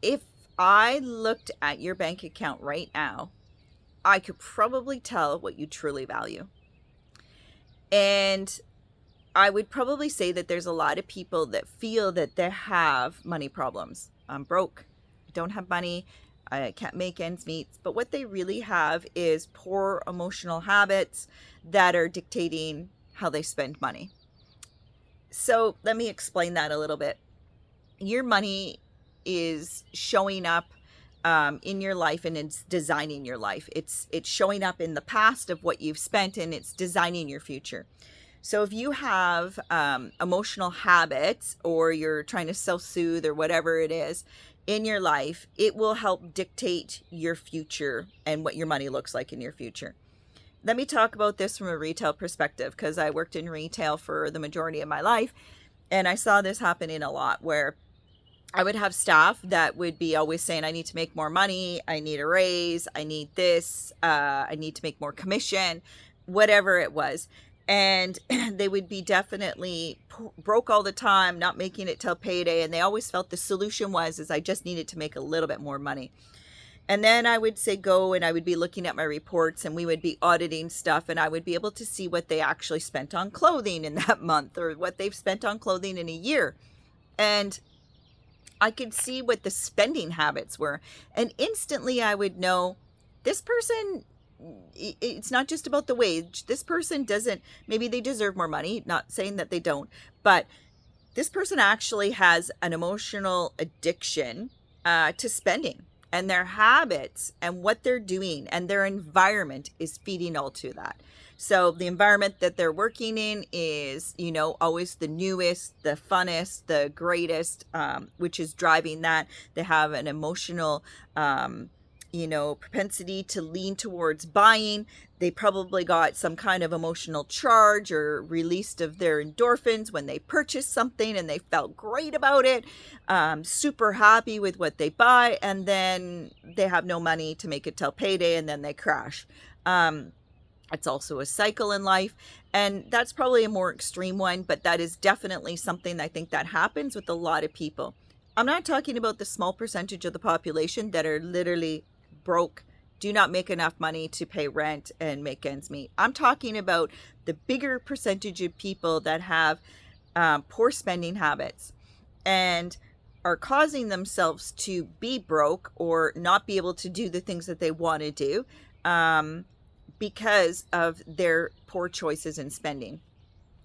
If I looked at your bank account right now, I could probably tell what you truly value. And I would probably say that there's a lot of people that feel that they have money problems. I'm broke. I don't have money. I can't make ends meet. But what they really have is poor emotional habits that are dictating how they spend money. So let me explain that a little bit. Your money is showing up in your life, and it's designing your life. It's showing up in the past of what you've spent, and it's designing your future. So if you have emotional habits, or you're trying to self-soothe or whatever it is in your life, it will help dictate your future and what your money looks like in your future. Let me talk about this from a retail perspective, because I worked in retail for the majority of my life, and I saw this happening a lot, where I would have staff that would be always saying, I need to make more money, I need a raise, I need this, I need to make more commission, whatever it was. And they would be definitely broke all the time, not making it till payday. And they always felt the solution is I just needed to make a little bit more money. And then I would say go, and I would be looking at my reports, and we would be auditing stuff, and I would be able to see what they actually spent on clothing in that month, or what they've spent on clothing in a year. And I could see what the spending habits were. And instantly I would know this person, it's not just about the wage. This person doesn't, maybe they deserve more money, not saying that they don't, but this person actually has an emotional addiction to spending, and their habits and what they're doing and their environment is feeding all to that. So the environment that they're working in is, always the newest, the funnest, the greatest, which is driving that. They have an emotional, propensity to lean towards buying. They probably got some kind of emotional charge or released of their endorphins when they purchased something, and they felt great about it, super happy with what they buy, and then they have no money to make it till payday, and then they crash. It's also a cycle in life, and that's probably a more extreme one, but that is definitely something I think that happens with a lot of people. I'm not talking about the small percentage of the population that are literally broke, do not make enough money to pay rent and make ends meet. I'm talking about the bigger percentage of people that have poor spending habits and are causing themselves to be broke or not be able to do the things that they want to do, because of their poor choices in spending.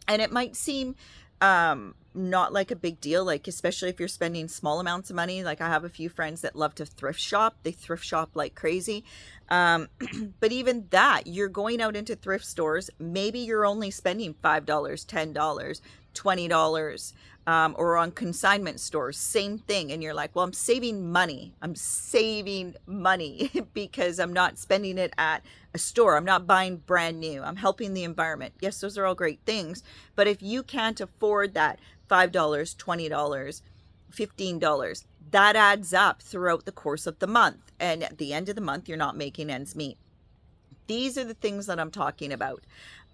And it might seem not like a big deal, like especially if you're spending small amounts of money. Like I have a few friends that love to thrift shop. They thrift shop like crazy. But even that, you're going out into thrift stores, maybe you're only spending $5, $10, $20, or on consignment stores, same thing. And you're like, well, I'm saving money because I'm not spending it at a store. I'm not buying brand new. I'm helping the environment. Yes, those are all great things. But if you can't afford that $5, $20, $15, that adds up throughout the course of the month. And at the end of the month, you're not making ends meet. These are the things that I'm talking about.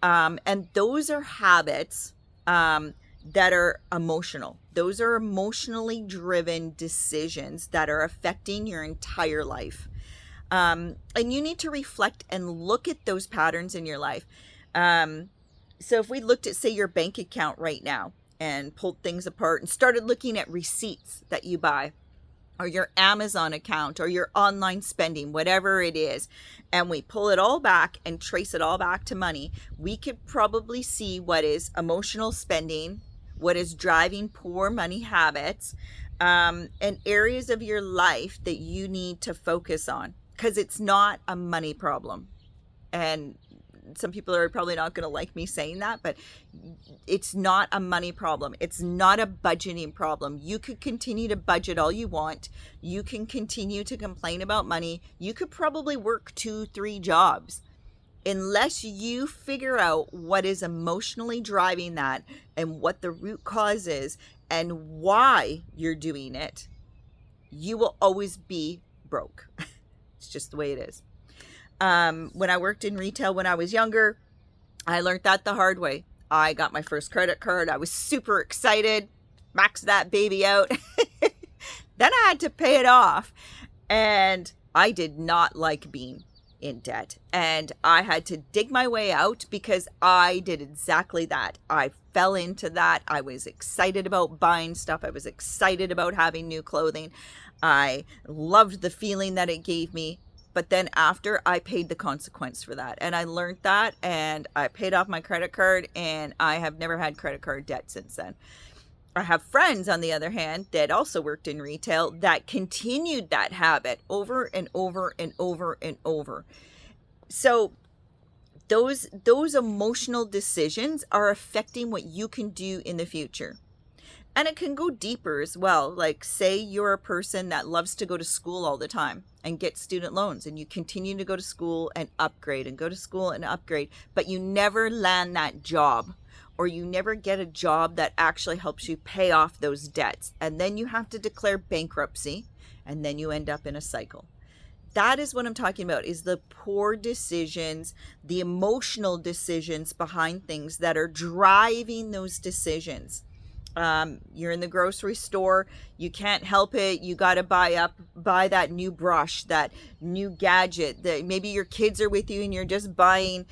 And those are habits that are emotional. Those are emotionally driven decisions that are affecting your entire life. And you need to reflect and look at those patterns in your life. So if we looked at, say, your bank account right now and pulled things apart and started looking at receipts that you buy, or your Amazon account, or your online spending, whatever it is, and we pull it all back and trace it all back to money, we could probably see what is emotional spending, what is driving poor money habits, and areas of your life that you need to focus on, because it's not a money problem. And some people are probably not going to like me saying that, but it's not a money problem. It's not a budgeting problem. You could continue to budget all you want. You can continue to complain about money. You could probably work 2-3 jobs. Unless you figure out what is emotionally driving that and what the root cause is and why you're doing it, you will always be broke. It's just the way it is. When I worked in retail when I was younger, I learned that the hard way. I got my first credit card. I was super excited, maxed that baby out. Then I had to pay it off. And I did not like being in debt. And I had to dig my way out because I did exactly that. I fell into that. I was excited about buying stuff. I was excited about having new clothing. I loved the feeling that it gave me. But then after, I paid the consequence for that. And I learned that, and I paid off my credit card, and I have never had credit card debt since then. I have friends, on the other hand, that also worked in retail that continued that habit over and over and over and over. So those emotional decisions are affecting what you can do in the future. And it can go deeper as well. Like, say you're a person that loves to go to school all the time and get student loans, and you continue to go to school and upgrade and go to school and upgrade, but you never land that job, or you never get a job that actually helps you pay off those debts. And then you have to declare bankruptcy, and then you end up in a cycle. That is what I'm talking about, is the poor decisions, the emotional decisions behind things that are driving those decisions. You're in the grocery store, you can't help it, you got to buy that new brush, that new gadget, that maybe your kids are with you and you're just buying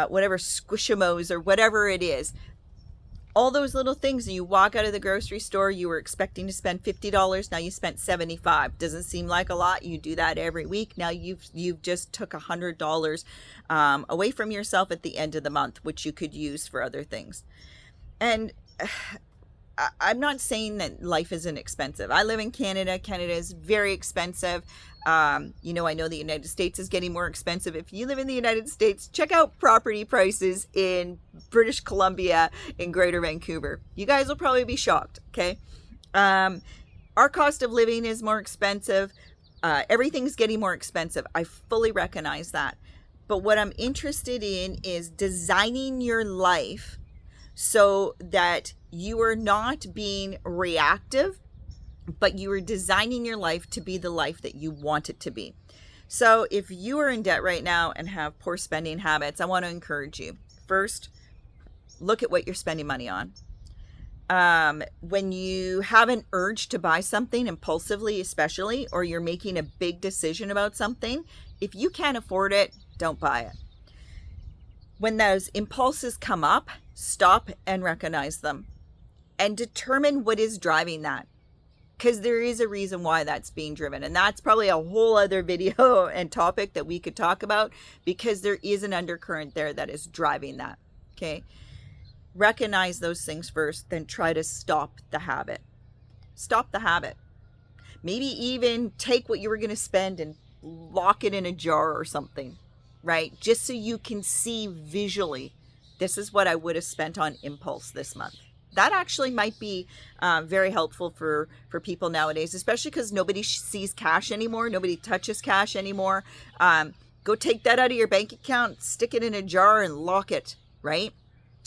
whatever Squishimos or whatever it is. All those little things, and you walk out of the grocery store, you were expecting to spend $50, now you spent $75. Doesn't seem like a lot. You do that every week. Now you've just took $100 away from yourself at the end of the month, which you could use for other things. And I'm not saying that life isn't expensive. I live in Canada. Canada is very expensive. I know the United States is getting more expensive. If you live in the United States, check out property prices in British Columbia, in Greater Vancouver. You guys will probably be shocked, okay? Our cost of living is more expensive. Everything's getting more expensive. I fully recognize that. But what I'm interested in is designing your life so that you are not being reactive, but you are designing your life to be the life that you want it to be. So if you are in debt right now and have poor spending habits, I want to encourage you. First, look at what you're spending money on. When you have an urge to buy something impulsively, especially, or you're making a big decision about something, if you can't afford it, don't buy it. When those impulses come up, stop and recognize them and determine what is driving that. Because there is a reason why that's being driven. And that's probably a whole other video and topic that we could talk about, because there is an undercurrent there that is driving that. Okay. Recognize those things first, then try to stop the habit. Stop the habit. Maybe even take what you were going to spend and lock it in a jar or something, right? Just so you can see visually, this is what I would have spent on impulse this month. That actually might be very helpful for people nowadays, especially because nobody sees cash anymore. Nobody touches cash anymore. Go take that out of your bank account, stick it in a jar and lock it, right?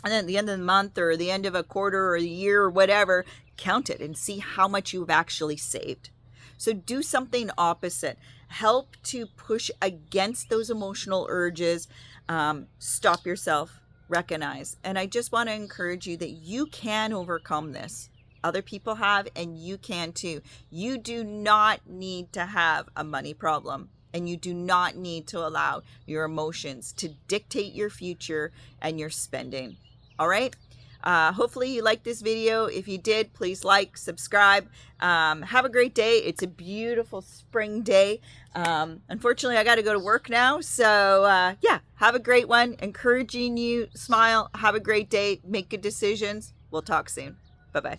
And then at the end of the month or the end of a quarter or a year or whatever, count it and see how much you've actually saved. So do something opposite. Help to push against those emotional urges. Stop yourself. Recognize. And I just want to encourage you that you can overcome this. Other people have, and you can too. You do not need to have a money problem, and you do not need to allow your emotions to dictate your future and your spending. All right. Hopefully you liked this video. If you did, please like, subscribe. Have a great day. It's a beautiful spring day. Unfortunately, I got to go to work now. So yeah, have a great one. Encouraging you, smile, have a great day, make good decisions. We'll talk soon. Bye-bye.